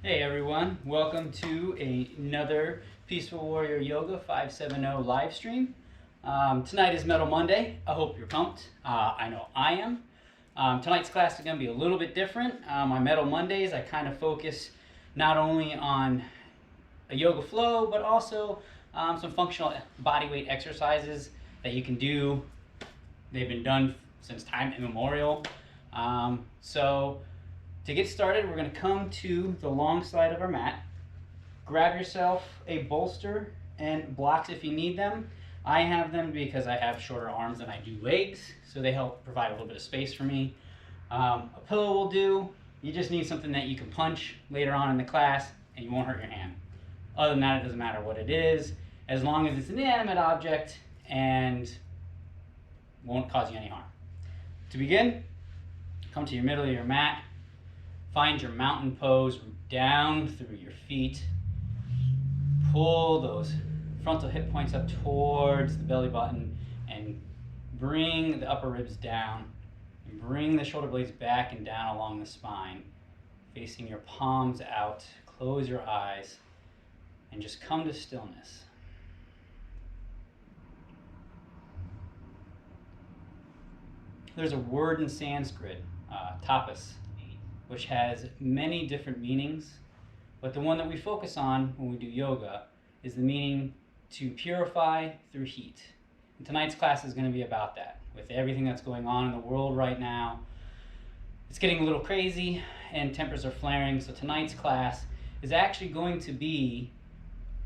Hey everyone, welcome to another Peaceful Warrior Yoga 570 live stream. Tonight is Metal Monday. I hope you're pumped. I know I am. Tonight's class is going to be a little bit different. On Metal Mondays, I kind of focus not only on a yoga flow, but also some functional bodyweight exercises that you can do. They've been done since time immemorial. So to get started, we're going to come to the long side of our mat. Grab yourself a bolster and blocks if you need them. I have them because I have shorter arms than I do legs, so they help provide a little bit of space for me. A pillow will do. You just need something that you can punch later on in the class and you won't hurt your hand. Other than that, it doesn't matter what it is, as long as it's an inanimate object and won't cause you any harm. To begin, come to your middle of your mat. Find your mountain pose, root down through your feet. Pull those frontal hip points up towards the belly button and bring the upper ribs down. And bring the shoulder blades back and down along the spine, facing your palms out. Close your eyes and just come to stillness. There's a word in Sanskrit, tapas, which has many different meanings, but the one that we focus on when we do yoga is the meaning to purify through heat. And tonight's class is going to be about that. With everything that's going on in the world right now, it's getting a little crazy and tempers are flaring, so tonight's class is actually going to be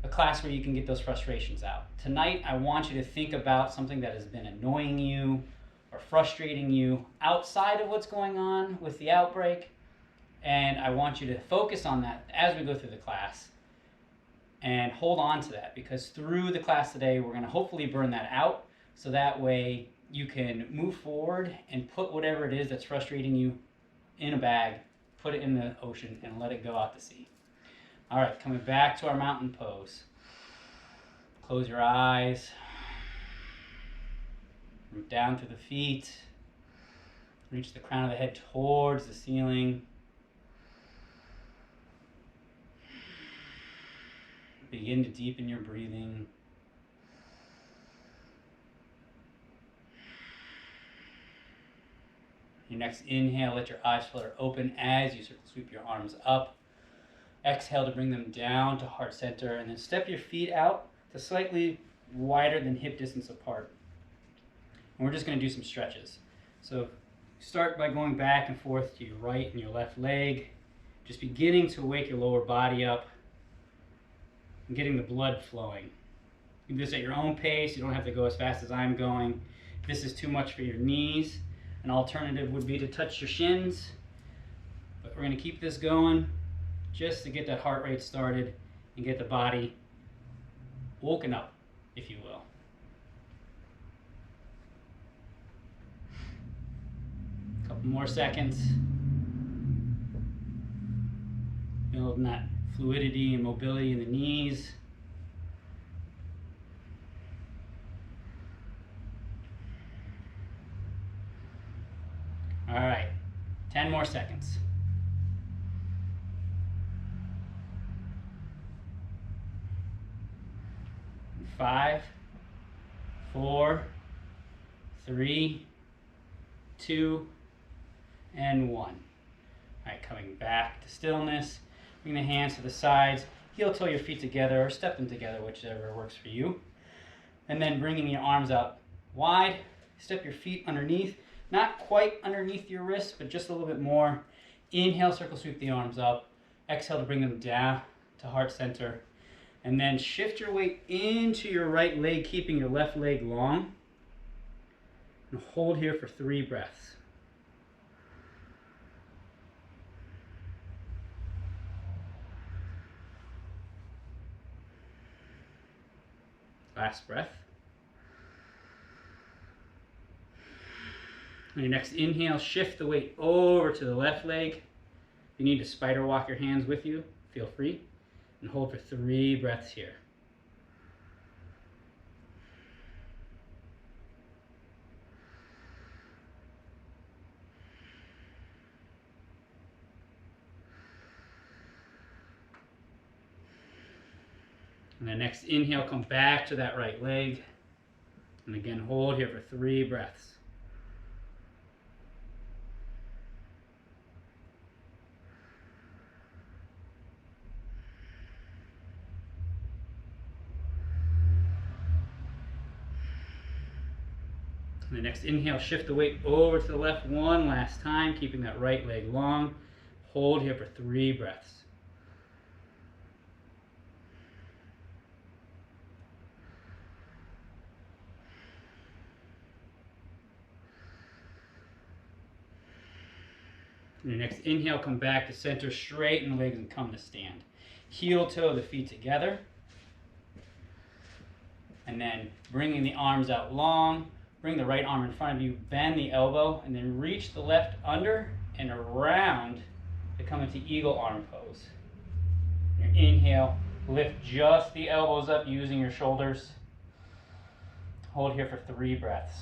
a class where you can get those frustrations out. Tonight, I want you to think about something that has been annoying you or frustrating you outside of what's going on with the outbreak. And I want you to focus on that as we go through the class and hold on to that, because through the class today, we're going to hopefully burn that out so that way you can move forward and put whatever it is that's frustrating you in a bag, put it in the ocean, and let it go out to sea. All right, coming back to our mountain pose. Close your eyes. Root down through the feet. Reach the crown of the head towards the ceiling. Begin to deepen your breathing. Your next inhale, let your eyes flutter open as you circle sweep your arms up. Exhale to bring them down to heart center, and then step your feet out to slightly wider than hip distance apart. And we're just going to do some stretches. So start by going back and forth to your right and your left leg, just beginning to wake your lower body up and getting the blood flowing. You do this at your own pace. You don't have to go as fast as I'm going. If this is too much for your knees, an alternative would be to touch your shins. But we're going to keep this going just to get that heart rate started and get the body woken up, if you will. A couple more seconds. Building that fluidity and mobility in the knees. All right, 10 more seconds. 5, 4, 3, 2, and 1. All right, coming back to stillness. Bring the hands to the sides, heel toe your feet together or step them together, whichever works for you. And then bringing your arms out wide, step your feet underneath, not quite underneath your wrists, but just a little bit more. Inhale, circle sweep the arms up. Exhale to bring them down to heart center. And then shift your weight into your right leg, keeping your left leg long. And hold here for 3 breaths. Last breath. On your next inhale, shift the weight over to the left leg. If you need to spider walk your hands with you, feel free. And hold for 3 breaths here. And then next inhale, come back to that right leg. And again, hold here for 3 breaths. And the next inhale, shift the weight over to the left one last time, keeping that right leg long. Hold here for 3 breaths. And the next inhale, come back to center, straighten the legs and come to stand. Heel toe the feet together. And then bringing the arms out long, bring the right arm in front of you, bend the elbow, and then reach the left under and around to come into eagle arm pose. Your inhale, lift just the elbows up using your shoulders. Hold here for 3 breaths.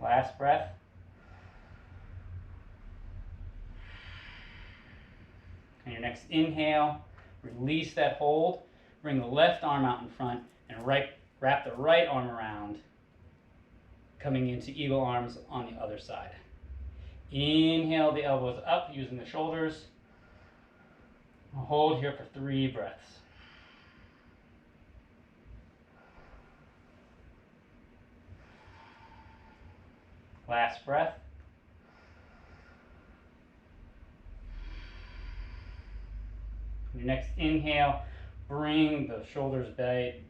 Last breath. And your next inhale, release that hold. Bring the left arm out in front and wrap the right arm around, coming into eagle arms on the other side. Inhale the elbows up using the shoulders. Hold here for 3 breaths. Last breath. Your next inhale, bring the shoulders,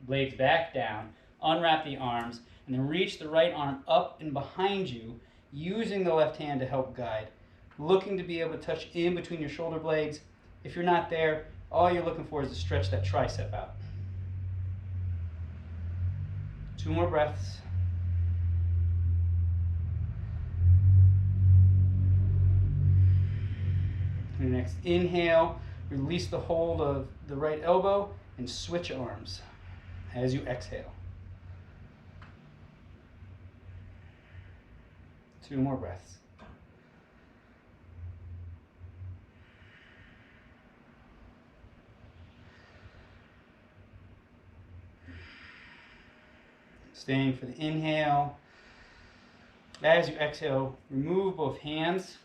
blades back down, unwrap the arms, and then reach the right arm up and behind you, using the left hand to help guide. Looking to be able to touch in between your shoulder blades. If you're not there, all you're looking for is to stretch that tricep out. 2 more breaths. Your next inhale, release the hold of the right elbow and switch arms as you exhale. 2 more breaths. Staying for the inhale. As you exhale, remove both hands.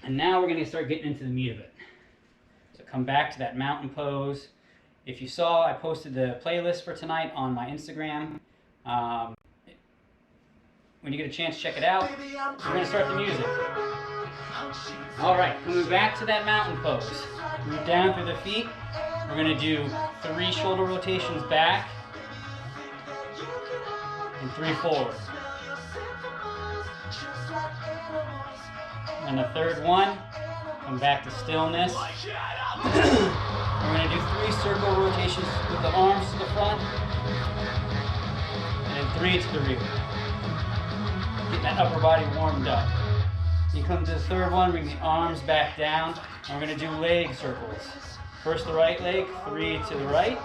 And now we're going to start getting into the meat of it. So come back to that mountain pose. If you saw, I posted the playlist for tonight on my Instagram. When you get a chance, check it out. We're going to start the music. All right, coming back to that mountain pose. Move down through the feet. We're going to do 3 shoulder rotations back and 3 forward. And the third one, come back to stillness. We're going to do 3 circle rotations with the arms to the front and 3 to the rear. Get that upper body warmed up. You come to the third one, bring the arms back down, and we're going to do leg circles. First the right leg, 3 to the right,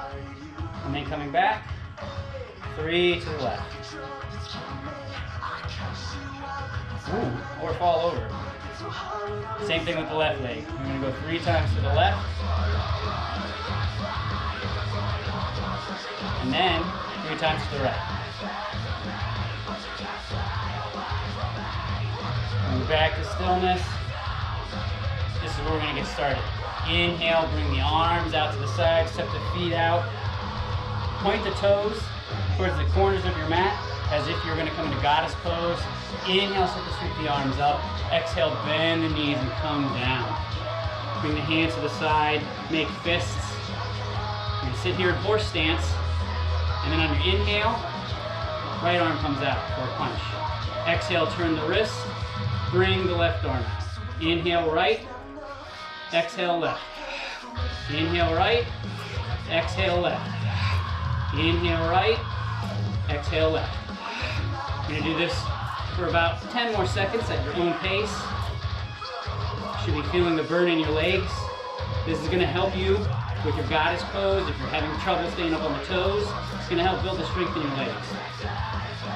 and then coming back, 3 to the left. Ooh, or fall over. Same thing with the left leg. We're going to go 3 times to the left. And then 3 times to the right. Move back to stillness. This is where we're going to get started. Inhale, bring the arms out to the side, step the feet out. Point the toes towards the corners of your mat as if you're going to come into goddess pose. Inhale, start to sweep the arms up. Exhale, bend the knees and come down. Bring the hands to the side, make fists. You're going to sit here in horse stance. And then on your inhale, right arm comes out for a punch. Exhale, turn the wrist. Bring the left arm out. Inhale, right. Exhale, left. Inhale, right. Exhale, left. Inhale, right. Exhale, left. You're going to do this for about 10 more seconds at your own pace. You should be feeling the burn in your legs. This is going to help you with your goddess pose. If you're having trouble staying up on the toes, it's going to help build the strength in your legs.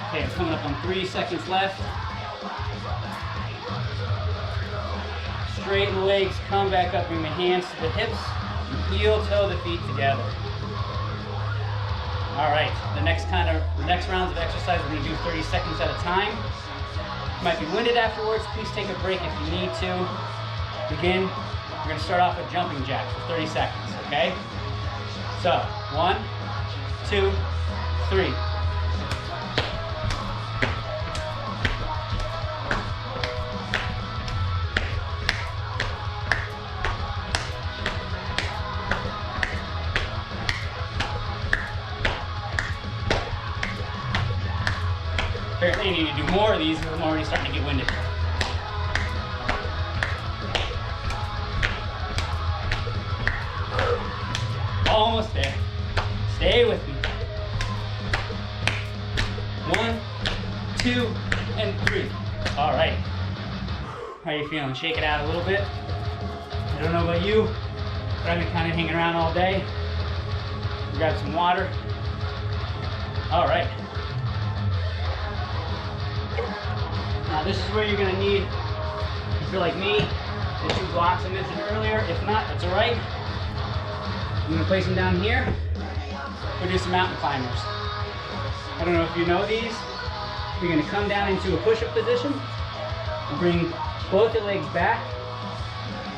Okay, it's coming up on 3 seconds left. straighten the legs, come back up, bring the hands to the hips, and heel toe the feet together. All right, the next rounds of exercise, we're gonna do 30 seconds at a time. You might be winded afterwards, please take a break if you need to. Begin, we're gonna start off with jumping jacks for 30 seconds, okay? So, 1, 2, 3. Apparently you need to do more of these because I'm already starting to get winded. Almost there. Stay with me. 1, 2, and 3. All right. How are you feeling? Shake it out a little bit. I don't know about you, but I've been kind of hanging around all day. Grab some water. All right. Now this is where you're going to need, if you're like me, the 2 blocks I mentioned earlier. If not, that's all right. I'm going to place them down here. We'll do some mountain climbers. I don't know if you know these. You're going to come down into a push-up position. Bring both your legs back.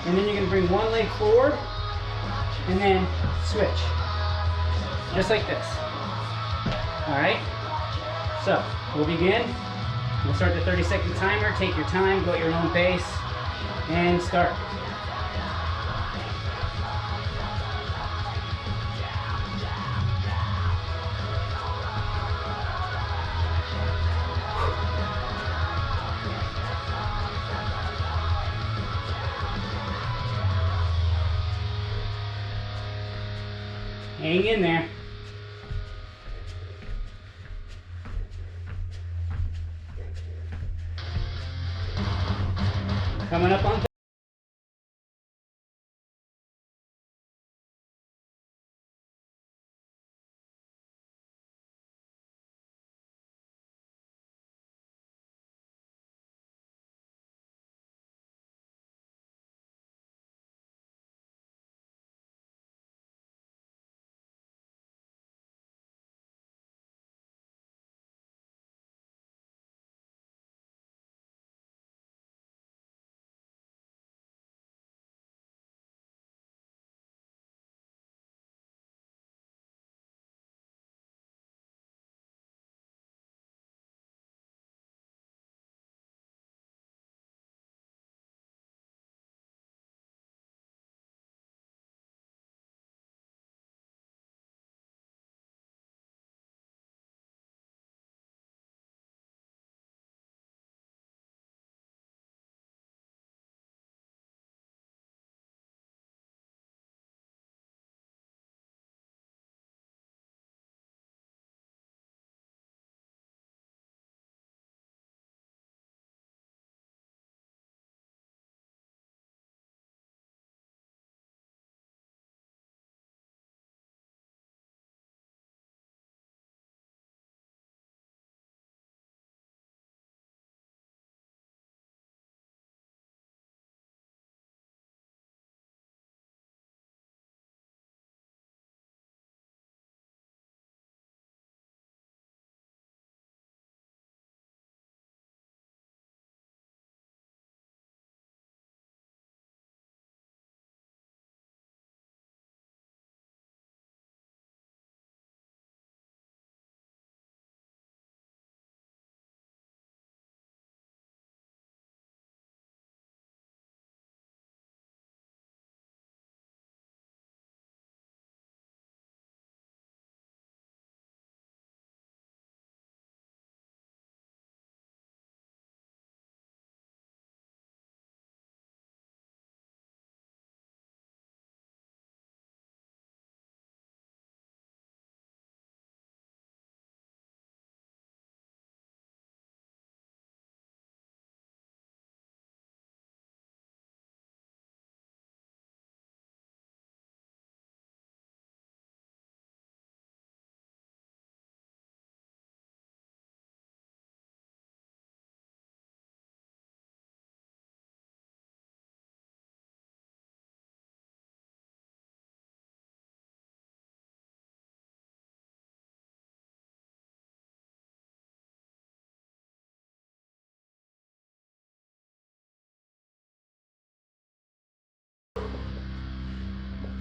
And then you're going to bring one leg forward. And then switch. Just like this. Alright? So, we'll begin. We'll start the 30-second timer. Take your time, go at your own pace, and start. Hang in there. Coming up on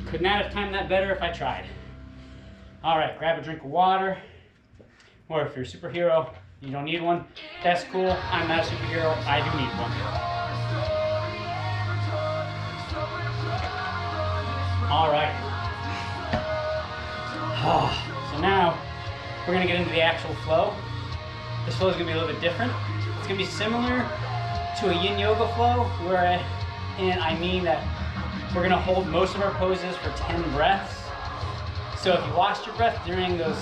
Could not have timed that better if I tried. All right, grab a drink of water. Or if you're a superhero, you don't need one. That's cool. I'm not a superhero. I do need one. All right. So now we're going to get into the actual flow. This flow is going to be a little bit different. It's going to be similar to a yin yoga flow, and I mean that we're going to hold most of our poses for 10 breaths. So if you lost your breath during those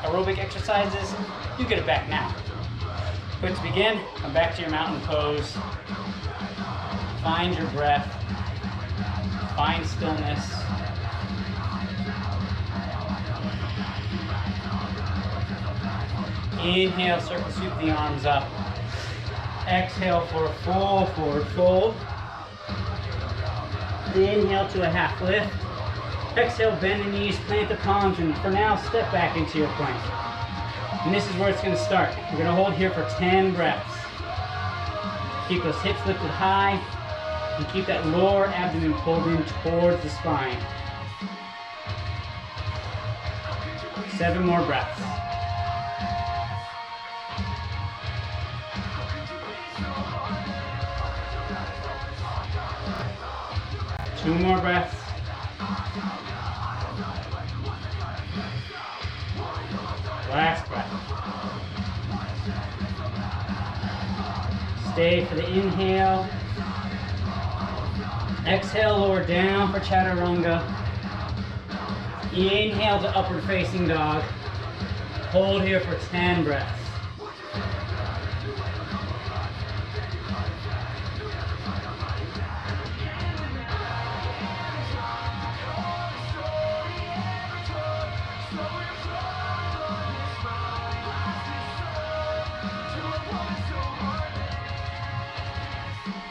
aerobic exercises, you get it back now. But to begin, come back to your mountain pose. Find your breath. Find stillness. Inhale, circle sweep the arms up. Exhale for a full forward fold. Inhale to a half lift. Exhale, bend the knees, plant the palms, and for now, step back into your plank. And this is where it's going to start. We're going to hold here for 10 breaths. Keep those hips lifted high, and keep that lower abdomen pulled in towards the spine. 7 more breaths. Two more breaths. Last breath. Stay for the inhale. Exhale, lower down for chaturanga. Inhale to upward facing dog. Hold here for 10 breaths.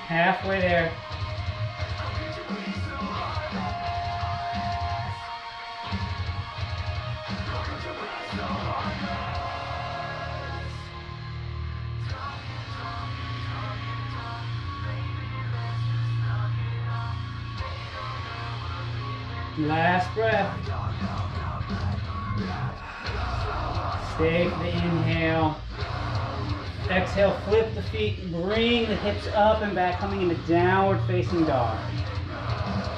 Halfway there. Last breath. Stay for the inhale. Exhale, flip the feet, bring the hips up and back, coming into downward facing dog.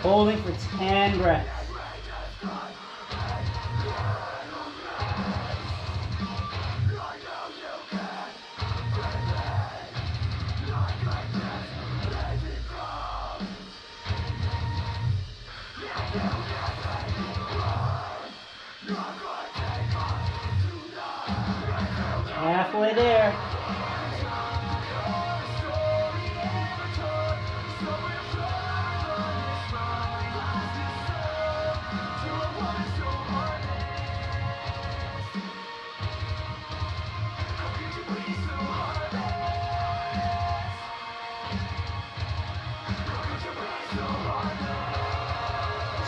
Holding for 10 breaths. Halfway there.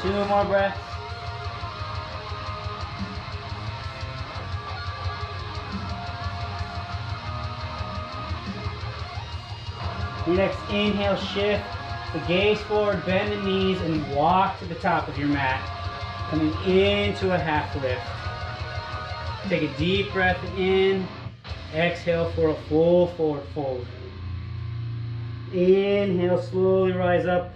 Two more breaths. Next, inhale, shift the gaze forward, bend the knees, and walk to the top of your mat, coming into a half lift. Take a deep breath in, exhale for a full forward fold. Inhale, slowly rise up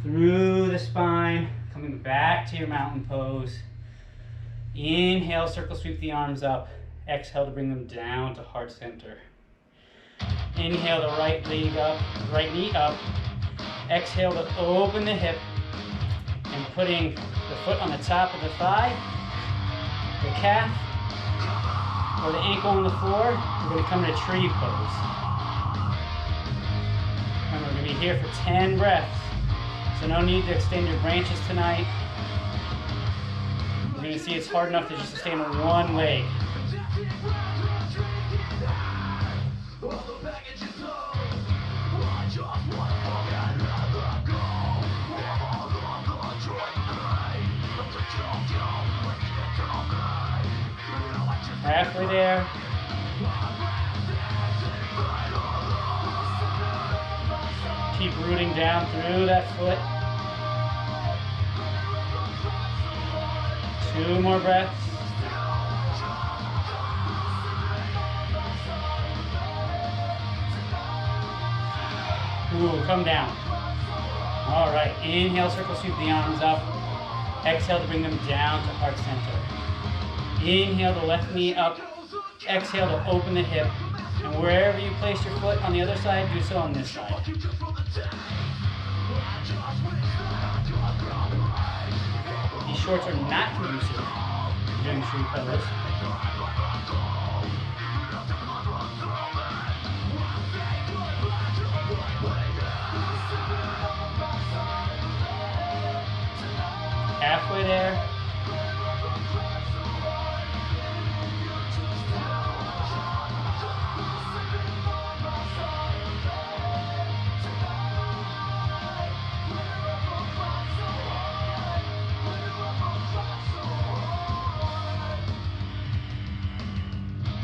through the spine, coming back to your mountain pose. Inhale, circle sweep the arms up. Exhale to bring them down to heart center. Inhale the right leg up, right knee up. Exhale to open the hip and putting the foot on the top of the thigh, the calf, or the ankle on the floor. We're going to come to tree pose. And we're going to be here for 10 breaths. So no need to extend your branches tonight. We're going to see it's hard enough to just stand on one leg. Halfway there. Keep rooting down through that foot. 2 more breaths. Ooh, come down. All right, inhale, circle sweep the arms up. Exhale to bring them down to heart center. Inhale the left knee up. Exhale to open the hip. And wherever you place your foot on the other side, do so on this side. These shorts are not conducive to doing tree pose. Halfway there.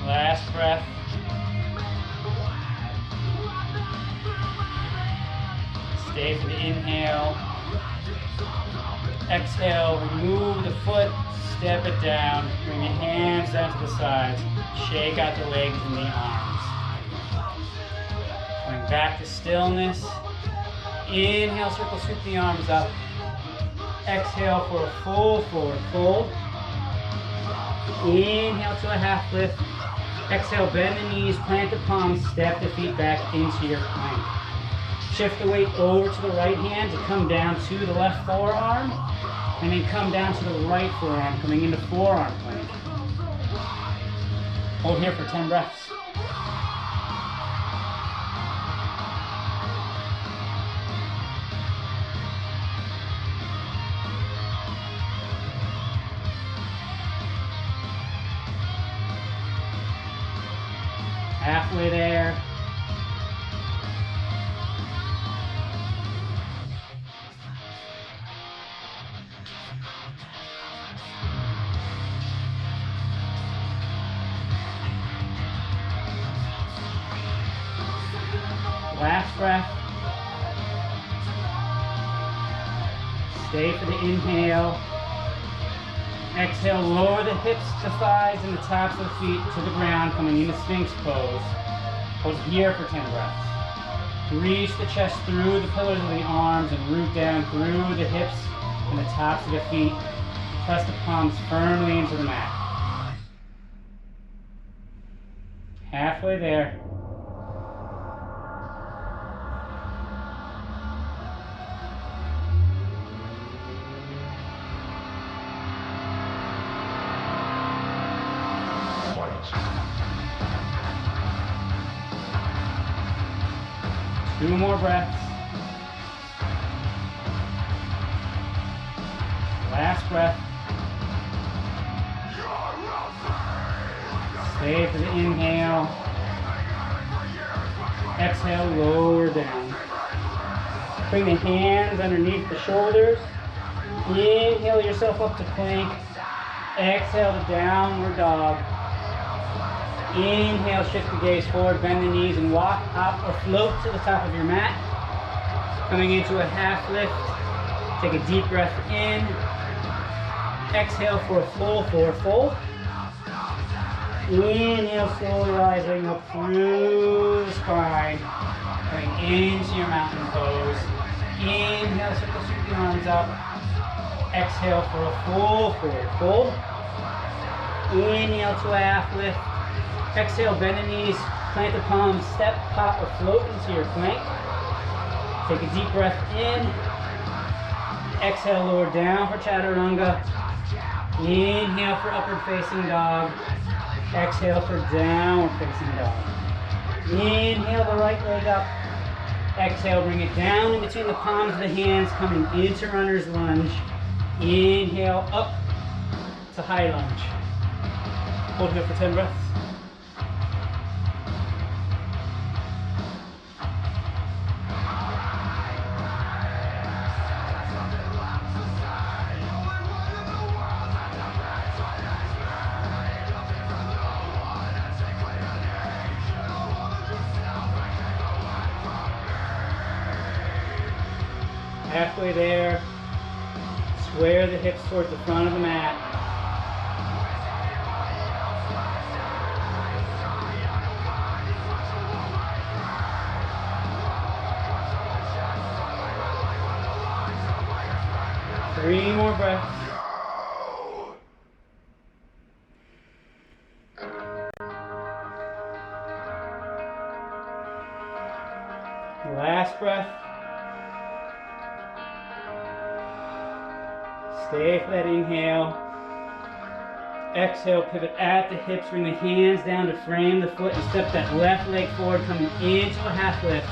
Last breath. Stay for the inhale. Exhale, remove the foot, step it down, bring your hands down to the sides, shake out the legs and the arms. Going back to stillness. Inhale, circle sweep the arms up. Exhale for a full forward fold. Inhale to a half lift. Exhale, bend the knees, plant the palms, step the feet back into your plank. Shift the weight over to the right hand to come down to the left forearm, and then come down to the right forearm, coming into forearm plank. Hold here for 10 breaths. Halfway there. Last breath. Stay for the inhale. Exhale, lower the hips, the thighs, and the tops of the feet to the ground, coming into Sphinx pose. Hold here for 10 breaths. Reach the chest through the pillars of the arms and root down through the hips and the tops of the feet. Press the palms firmly into the mat. Halfway there. Two more breaths. Last breath. Stay for the inhale. Exhale, lower down. Bring the hands underneath the shoulders. Inhale yourself up to plank. Exhale to downward dog. Inhale, shift the gaze forward, bend the knees, and walk up or float to the top of your mat. Coming into a half lift. Take a deep breath in. Exhale for a full forward fold. Inhale, slowly rising up through the spine. Coming into your mountain pose. Inhale, circle sweep the arms up. Exhale for a full forward fold. Inhale to a half lift. Exhale, bend the knees, plant the palms, step, pop, or float into your plank. Take a deep breath in. Exhale, lower down for chaturanga. Inhale for upward facing dog. Exhale for downward facing dog. Inhale the right leg up. Exhale, bring it down in between the palms of the hands, coming into runner's lunge. Inhale, up to high lunge. Hold here for 10 breaths. Halfway there, square the hips towards the front of the mat. 3 more breaths. Last breath. Stay for that inhale. Exhale, pivot at the hips, bring the hands down to frame the foot and step that left leg forward, coming into a half lift.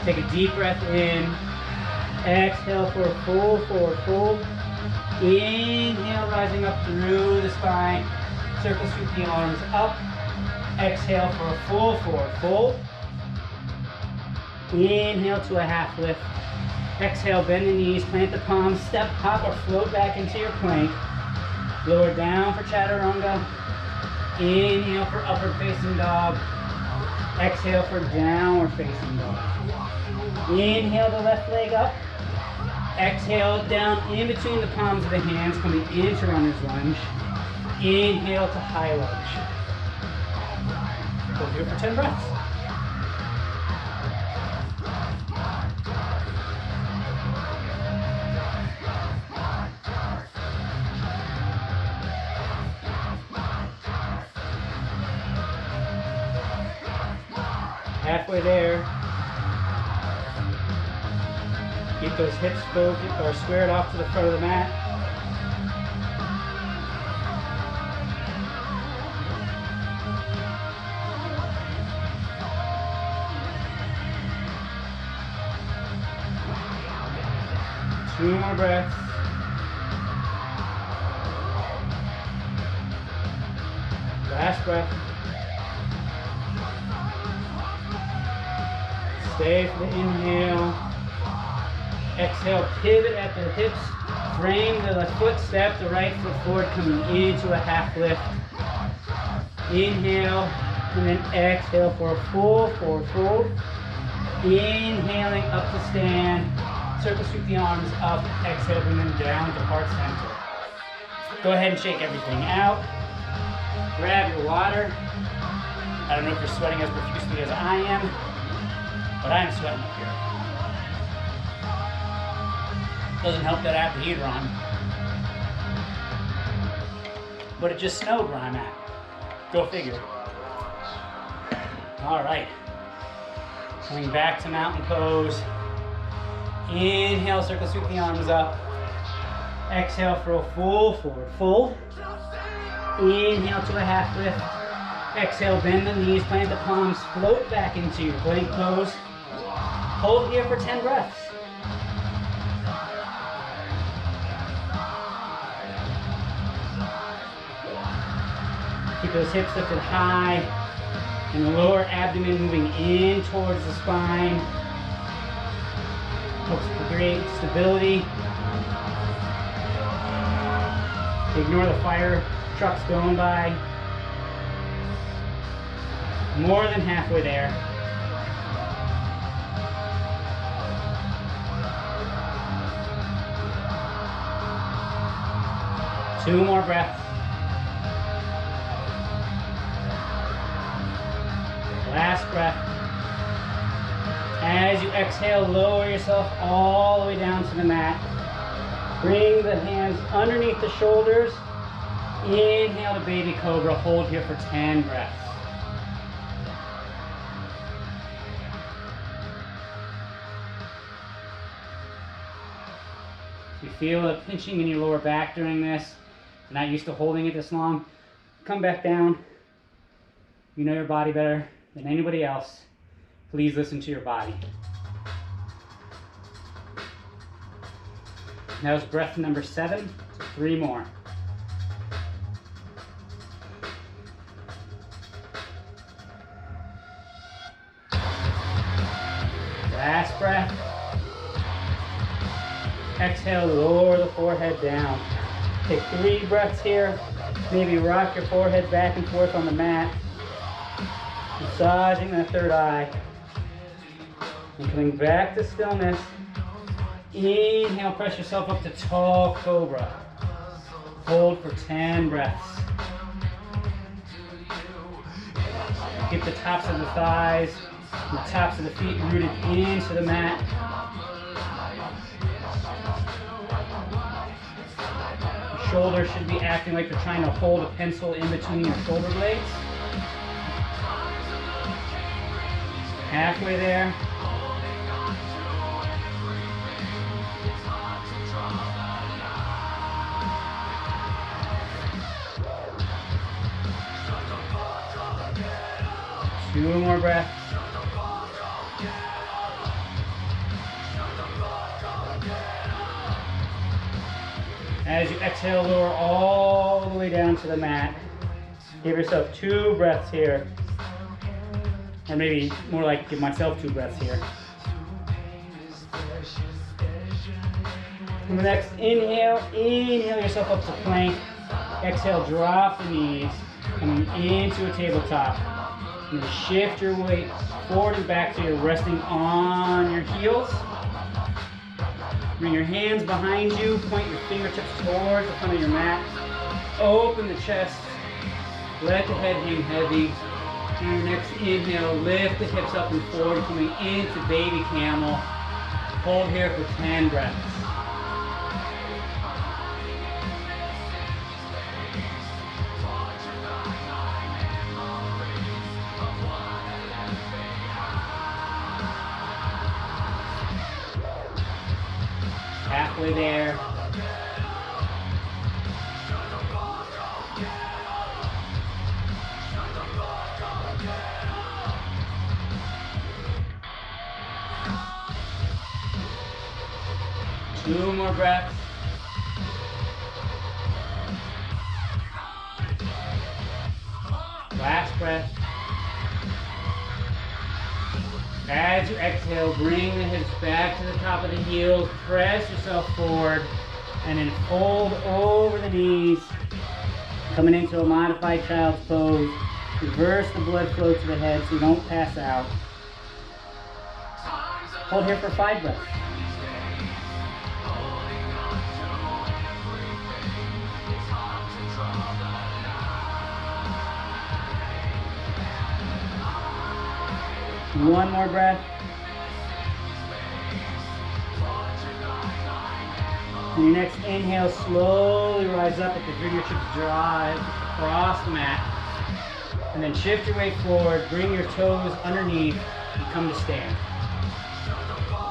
Take a deep breath in. Exhale for a full forward fold. Inhale, rising up through the spine. Circle, sweep the arms up. Exhale for a full forward fold. Inhale to a half lift. Exhale, bend the knees, plant the palms, step, hop, or float back into your plank. Lower down for chaturanga. Inhale for upward facing dog. Exhale for downward facing dog. Inhale the left leg up. Exhale down in between the palms of the hands, coming into runner's lunge. Inhale to high lunge. Hold here for 10 breaths. Halfway there. Keep those hips focused or squared off to the front of the mat. Two more breaths. Last breath. Stay for the inhale. Exhale, pivot at the hips. Frame the left foot, step the right foot forward, coming into a half lift. Inhale, and then exhale for a full forward fold. Inhaling up to stand. Circle, sweep the arms up. Exhale, bring them down to heart center. Go ahead and shake everything out. Grab your water. I don't know if you're sweating as profusely as I am, but I am sweating up here. Doesn't help that I have the heater on. But it just snowed where I'm at. Go figure. All right. Coming back to mountain pose. Inhale, circle, sweep the arms up. Exhale for a full forward fold. Inhale to a half lift. Exhale, bend the knees, plant the palms, float back into your plank pose. Hold here for 10 breaths. Keep those hips lifted high and the lower abdomen moving in towards the spine. Helps create stability. Ignore the fire trucks going by. More than halfway there. Two more breaths. Last breath. As you exhale, lower yourself all the way down to the mat. Bring the hands underneath the shoulders. Inhale to baby cobra. Hold here for 10 breaths. If you feel a pinching in your lower back during this, you're not used to holding it this long, come back down. You know your body better than anybody else. Please listen to your body. That was breath number 7. So 3 more. Last breath. Exhale, lower the forehead down. Take 3 breaths here. Maybe rock your forehead back and forth on the mat. Massaging that third eye. And coming back to stillness. Inhale, press yourself up to tall cobra. Hold for 10 breaths. Keep the tops of the thighs and the tops of the feet rooted into the mat. shoulders should be acting like they're trying to hold a pencil in between your shoulder blades. Halfway there. Two more breaths. As you exhale, lower all the way down to the mat. Give yourself 2 breaths here. Or maybe more like give myself 2 breaths here. On the next inhale, inhale yourself up to plank. Exhale, drop the knees, coming into a tabletop. You're going to shift your weight forward and back so you're resting on your heels. Bring your hands behind you, point your fingertips towards the front of your mat. Open the chest, let the head hang heavy. And your next inhale, lift the hips up and forward, coming into baby camel. Hold here for 10 breaths. Halfway there. Two more breaths. Last breath. As you exhale, bring the hips back to the top of the heels, press yourself forward, and then fold over the knees, coming into a modified child's pose. Reverse the blood flow to the head so you don't pass out. Hold here for 5 breaths. One more breath. And your next inhale, slowly rise up at the fingertips, drive across the mat. And then shift your weight forward, bring your toes underneath, and come to stand.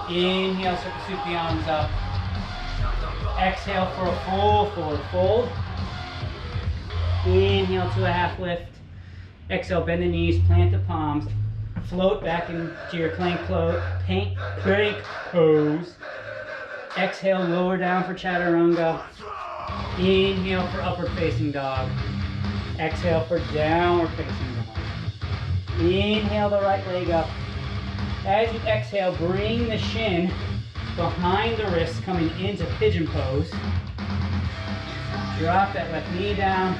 Inhale, start to sweep the arms up. Exhale for a full forward fold. Inhale to a half lift. Exhale, bend the knees, plant the palms. Float back into your plank pose. Exhale, lower down for chaturanga. Inhale for upward facing dog. Exhale for downward facing dog. Inhale the right leg up. As you exhale, bring the shin behind the wrist, coming into pigeon pose. Drop that left knee down.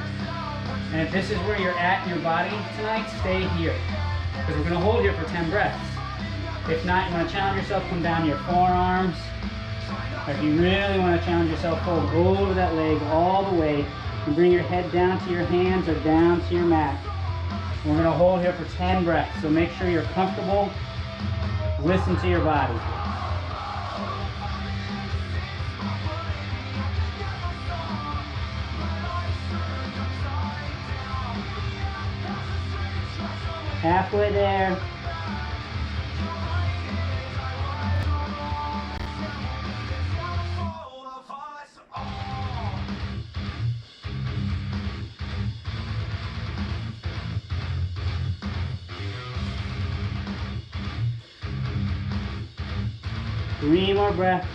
And if this is where you're at in your body tonight, stay here. Because we're going to hold here for 10 breaths. If not, you want to challenge yourself, come down to your forearms. Or if you really want to challenge yourself, fold over that leg all the way and bring your head down to your hands or down to your mat. We're going to hold here for 10 breaths, so make sure you're comfortable. Listen to your body. Halfway there. Three more breaths.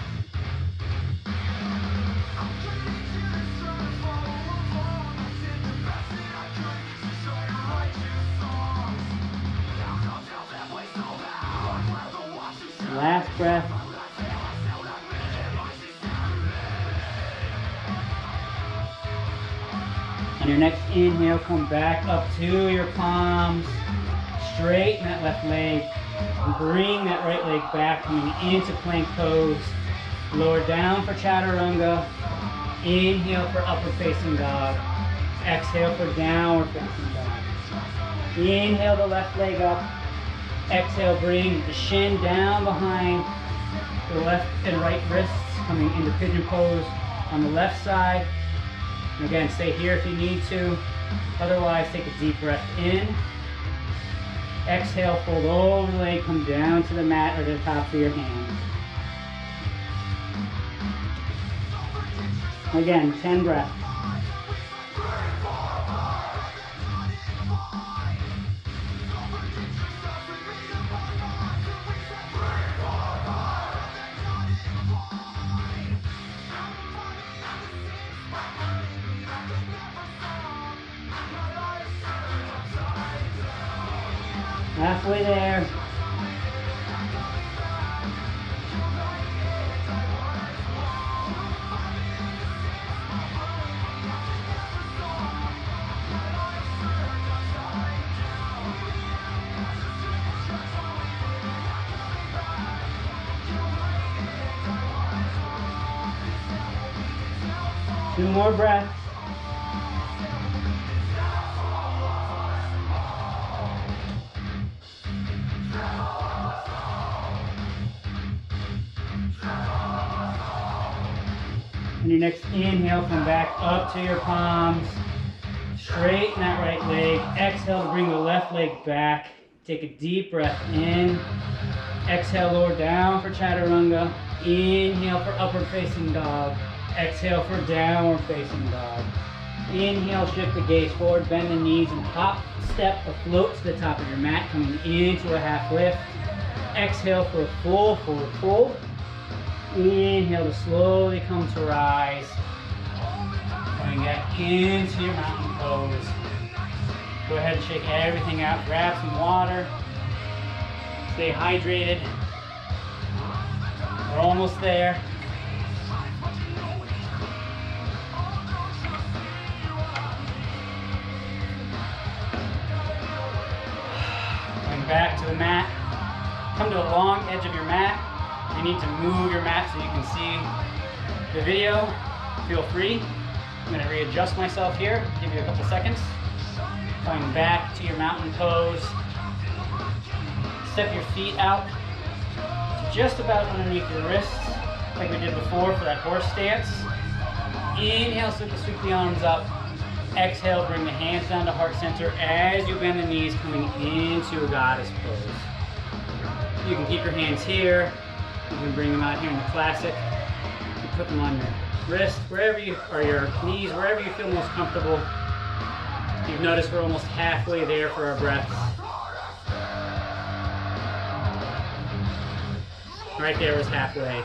Last breath. On your next inhale, come back up to your palms. Straighten that left leg. And bring that right leg back, coming into plank pose. Lower down for chaturanga. Inhale for upward facing dog. Exhale for downward facing dog. Inhale the left leg up. Exhale, bring the shin down behind the left and right wrists, coming into pigeon pose on the left side. Again, stay here if you need to. Otherwise, take a deep breath in. Exhale, fold over the leg, come down to the mat or to the tops of your hands. Again, 10 breaths. Halfway there. Two more breaths. On your next inhale, come back up to your palms. Straighten that right leg. Exhale to bring the left leg back. Take a deep breath in. Exhale, lower down for chaturanga. Inhale for upward facing dog. Exhale for downward facing dog. Inhale, shift the gaze forward, bend the knees and hop, step, or float to the top of your mat, coming into a half lift. Exhale for a full forward fold. Inhale to slowly come to rise. Going back into your mountain pose. Go ahead and shake everything out. Grab some water. Stay hydrated. We're almost there. Going back to the mat. Come to a long edge of your mat. You need to move your mat so you can see the video. Feel free. I'm going to readjust myself here. Give you a couple seconds. Going back to your mountain pose. Step your feet out to just about underneath your wrists, like we did before for that horse stance. Inhale, sweep the arms up. Exhale, bring the hands down to heart center as you bend the knees, coming into a goddess pose. You can keep your hands here. You can bring them out here in the classic. You put them on your wrist, wherever you, or your knees, wherever you feel most comfortable. You've noticed we're almost halfway there for our breaths. Right there was halfway.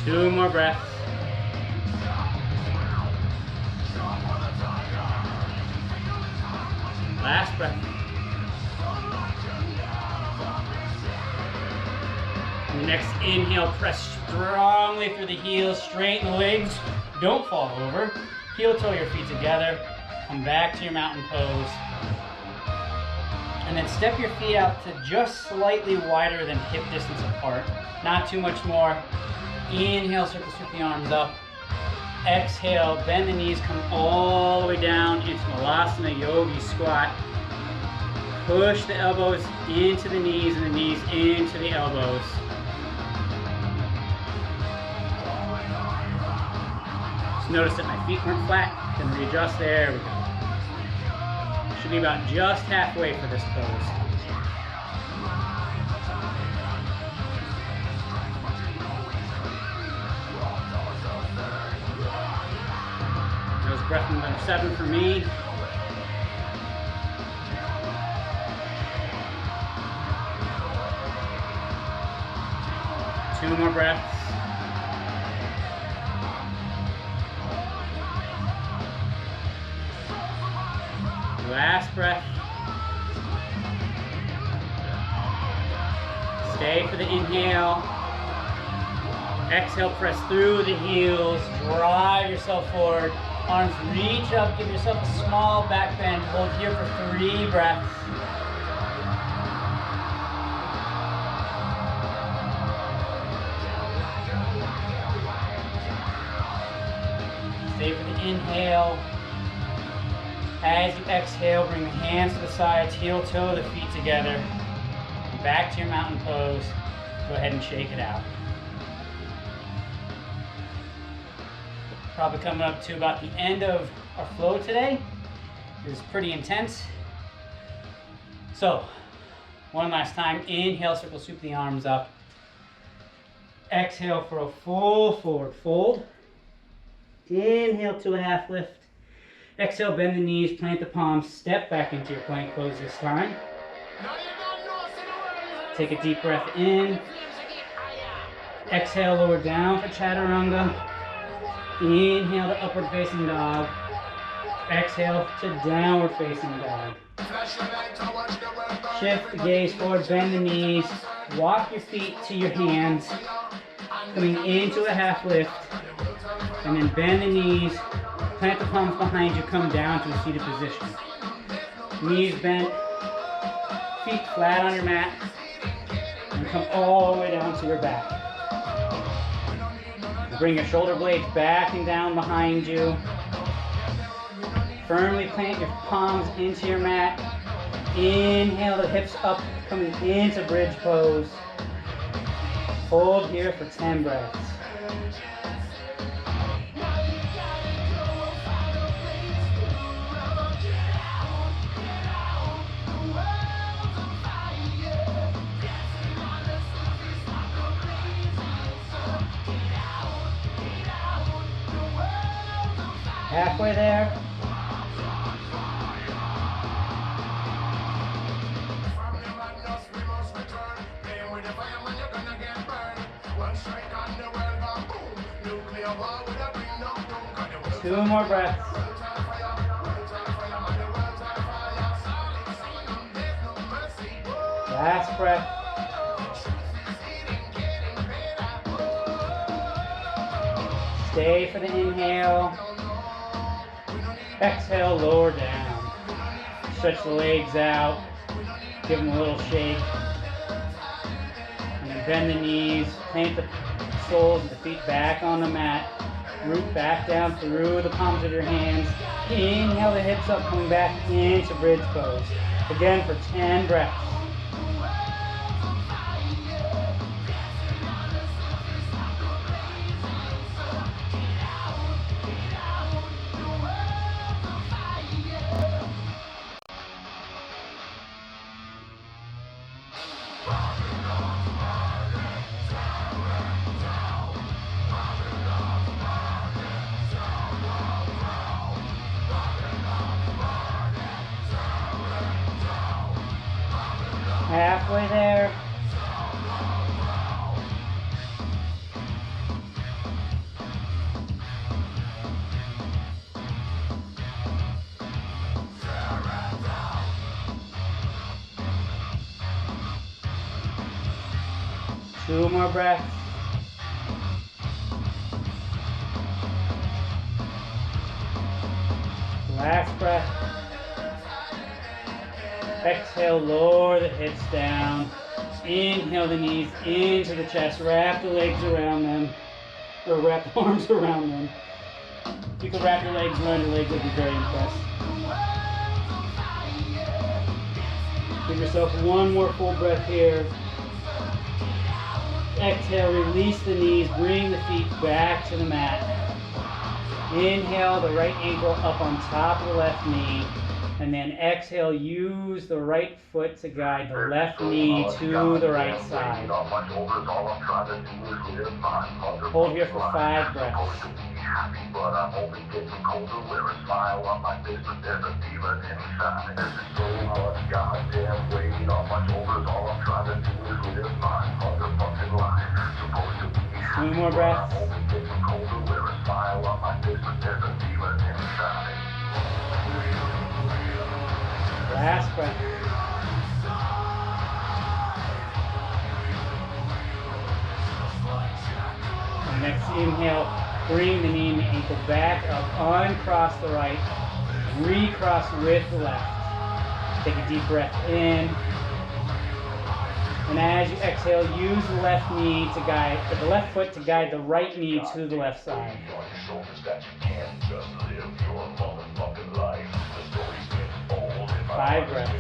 Two more breaths. Last breath. And the next inhale, press strongly through the heels, straighten the legs, don't fall over. Heel toe your feet together, come back to your mountain pose. And then step your feet out to just slightly wider than hip distance apart. Not too much more. Inhale, circle sweep the arms up. Exhale, bend the knees, come all the way down into Malasana Yogi Squat. Push the elbows into the knees and the knees into the elbows. Just notice that my feet weren't flat. Then readjust. There we go. Should be about just halfway for this pose. Breath number 7 for me. Two more breaths. Last breath. Stay for the inhale. Exhale, press through the heels. Drive yourself forward. Arms reach up, give yourself a small back bend. Hold here for 3 breaths. Stay for the inhale. As you exhale, bring the hands to the sides, heel toe the feet together. Back to your mountain pose. Go ahead and shake it out. Probably coming up to about the end of our flow today. It was pretty intense. So, one last time, inhale, circle sweep the arms up. Exhale for a full forward fold. Inhale to a half lift. Exhale, bend the knees, plant the palms, step back into your plank pose this time. Take a deep breath in. Exhale, lower down for chaturanga. Inhale to upward facing dog. Exhale to downward facing dog. Shift the gaze forward, bend the knees, walk your feet to your hands, coming into a half lift, and then bend the knees, plant the palms behind you, come down to a seated position. Knees bent, feet flat on your mat, and come all the way down to your back. Bring your shoulder blades back and down behind you. Firmly plant your palms into your mat. Inhale the hips up, coming into bridge pose. Hold here for 10 breaths. Halfway there. Two more breaths. Last breath. Stay for the inhale. Exhale, lower down. Stretch the legs out. Give them a little shake. And then bend the knees. Plant the soles of the feet back on the mat. Root back down through the palms of your hands. Inhale the hips up, coming back into bridge pose. Again for 10 breaths. Halfway there. Two more breaths. Last breath. Exhale, lower the hips down. Inhale the knees into the chest. Wrap the legs around them. Or wrap the arms around them. If you could wrap your legs around your legs, I'd be very impressed. Give yourself one more full breath here. Exhale, release the knees. Bring the feet back to the mat. Inhale the right ankle up on top of the left knee. And then exhale, use the right foot to guide the left knee to the right side. Hold here for 5 breaths. Two more breaths. Last breath. And next inhale, bring the knee and the ankle back up, uncross the right, recross with the left. Take a deep breath in. And as you exhale, use the left knee to guide, the left foot to guide the right knee to the left side. 5 breaths.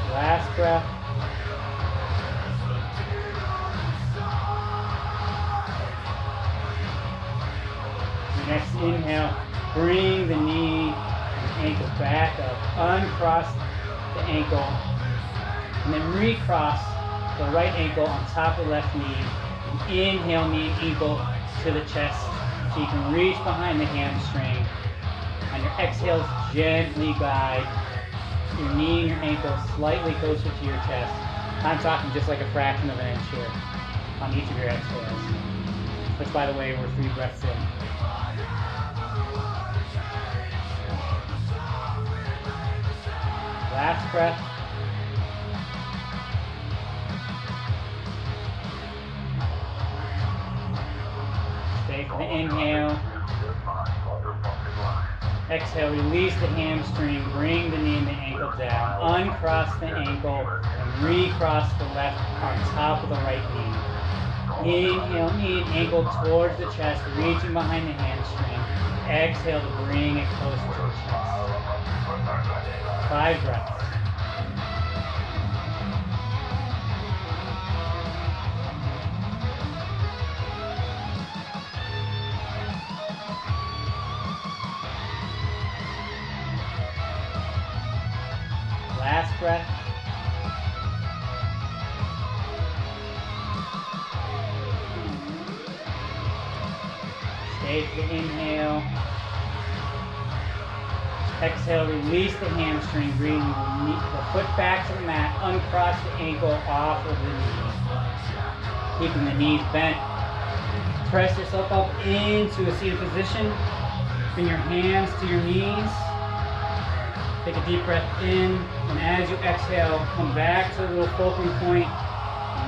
Last breath. Next inhale, bring the knee and ankle back up. Uncross the ankle. And then recross the right ankle on top of the left knee. And inhale, knee and ankle to the chest. So you can reach behind the hamstring. On your exhales, gently guide your knee and your ankle slightly closer to your chest. I'm talking just like a fraction of an inch here on each of your exhales. Which, by the way, we're 3 breaths in. Last breath. Stay for the inhale. Exhale, release the hamstring, bring the knee and the ankle down. Uncross the ankle and recross the left on top of the right knee. Inhale, knee and ankle towards the chest, reaching behind the hamstring. Exhale to bring it closer to the chest. 5 breaths. Last breath. Stay for the inhale. Exhale, release the hamstring, bring the foot back to the mat, uncross the ankle off of the knee. Keeping the knees bent. Press yourself up into a seated position. Bring your hands to your knees. Take a deep breath in, and as you exhale, come back to a little fulcrum point.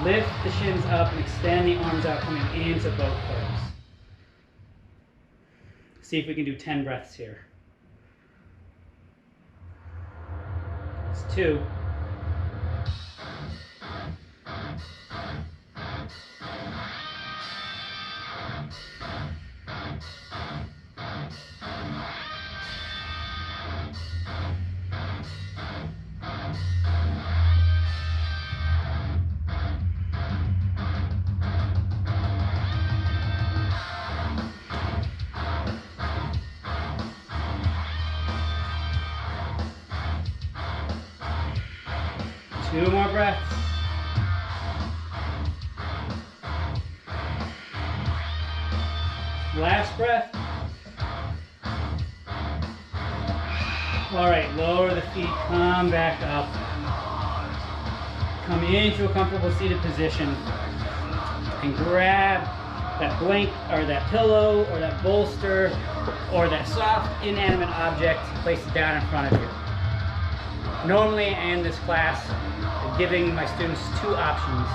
Lift the shins up and extend the arms out, coming into boat pose. See if we can do 10 breaths here. It's 2. Two more breaths. Last breath. All right, lower the feet, come back up. Come into a comfortable seated position and grab that blanket or that pillow or that bolster or that soft inanimate object, place it down in front of you. Normally I end this class giving my students 2 options.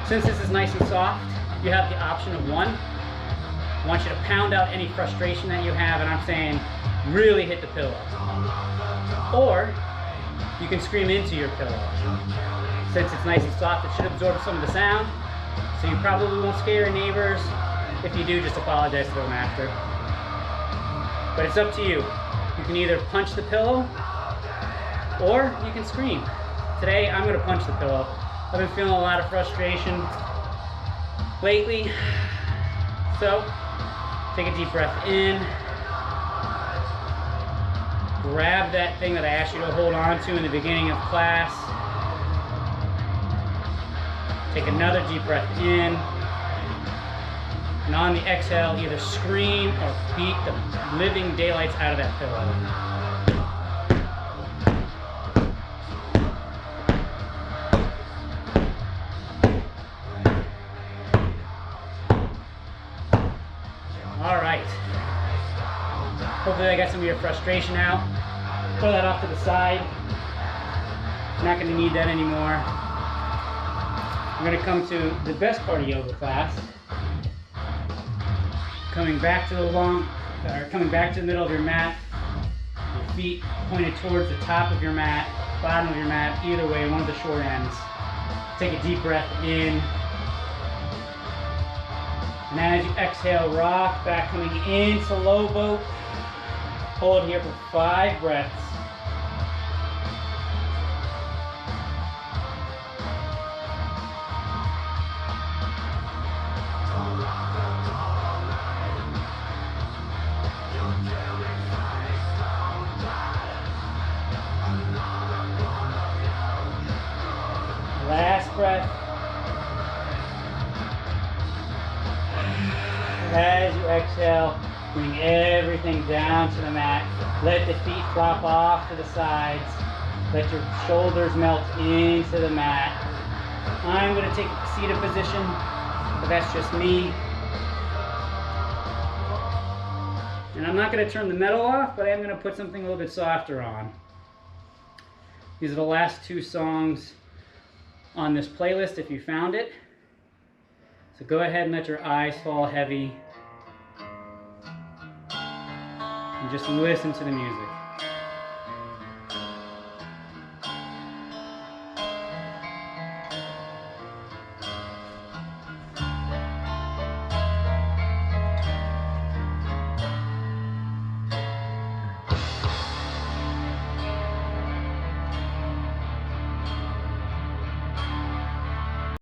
Since this is nice and soft, you have the option of 1. I want you to pound out any frustration that you have, and I'm saying really hit the pillow. Or you can scream into your pillow. Since it's nice and soft, it should absorb some of the sound, so you probably won't scare your neighbors. If you do, just apologize to them after. But it's up to you. You can either punch the pillow or you can scream. Today, I'm going to punch the pillow. I've been feeling a lot of frustration lately. So, take a deep breath in. Grab that thing that I asked you to hold on to in the beginning of class. Take another deep breath in. And on the exhale, either scream or beat the living daylights out of that pillow. Hopefully I got some of your frustration out. Throw that off to the side. I'm not going to need that anymore. I'm going to come to the best part of yoga class. Coming back to the middle of your mat, your feet pointed towards the top of your mat, bottom of your mat, either way, one of the short ends. Take a deep breath in. And as you exhale, rock back, coming into low boat. Hold here for 5 breaths. Last breath. As you exhale, bring everything down to the mat. Let the feet flop off to the sides. Let your shoulders melt into the mat. I'm going to take a seated position, but that's just me. And I'm not going to turn the metal off, but I am going to put something a little bit softer on. These are the last 2 songs on this playlist if you found it. So go ahead and let your eyes fall heavy and just listen to the music.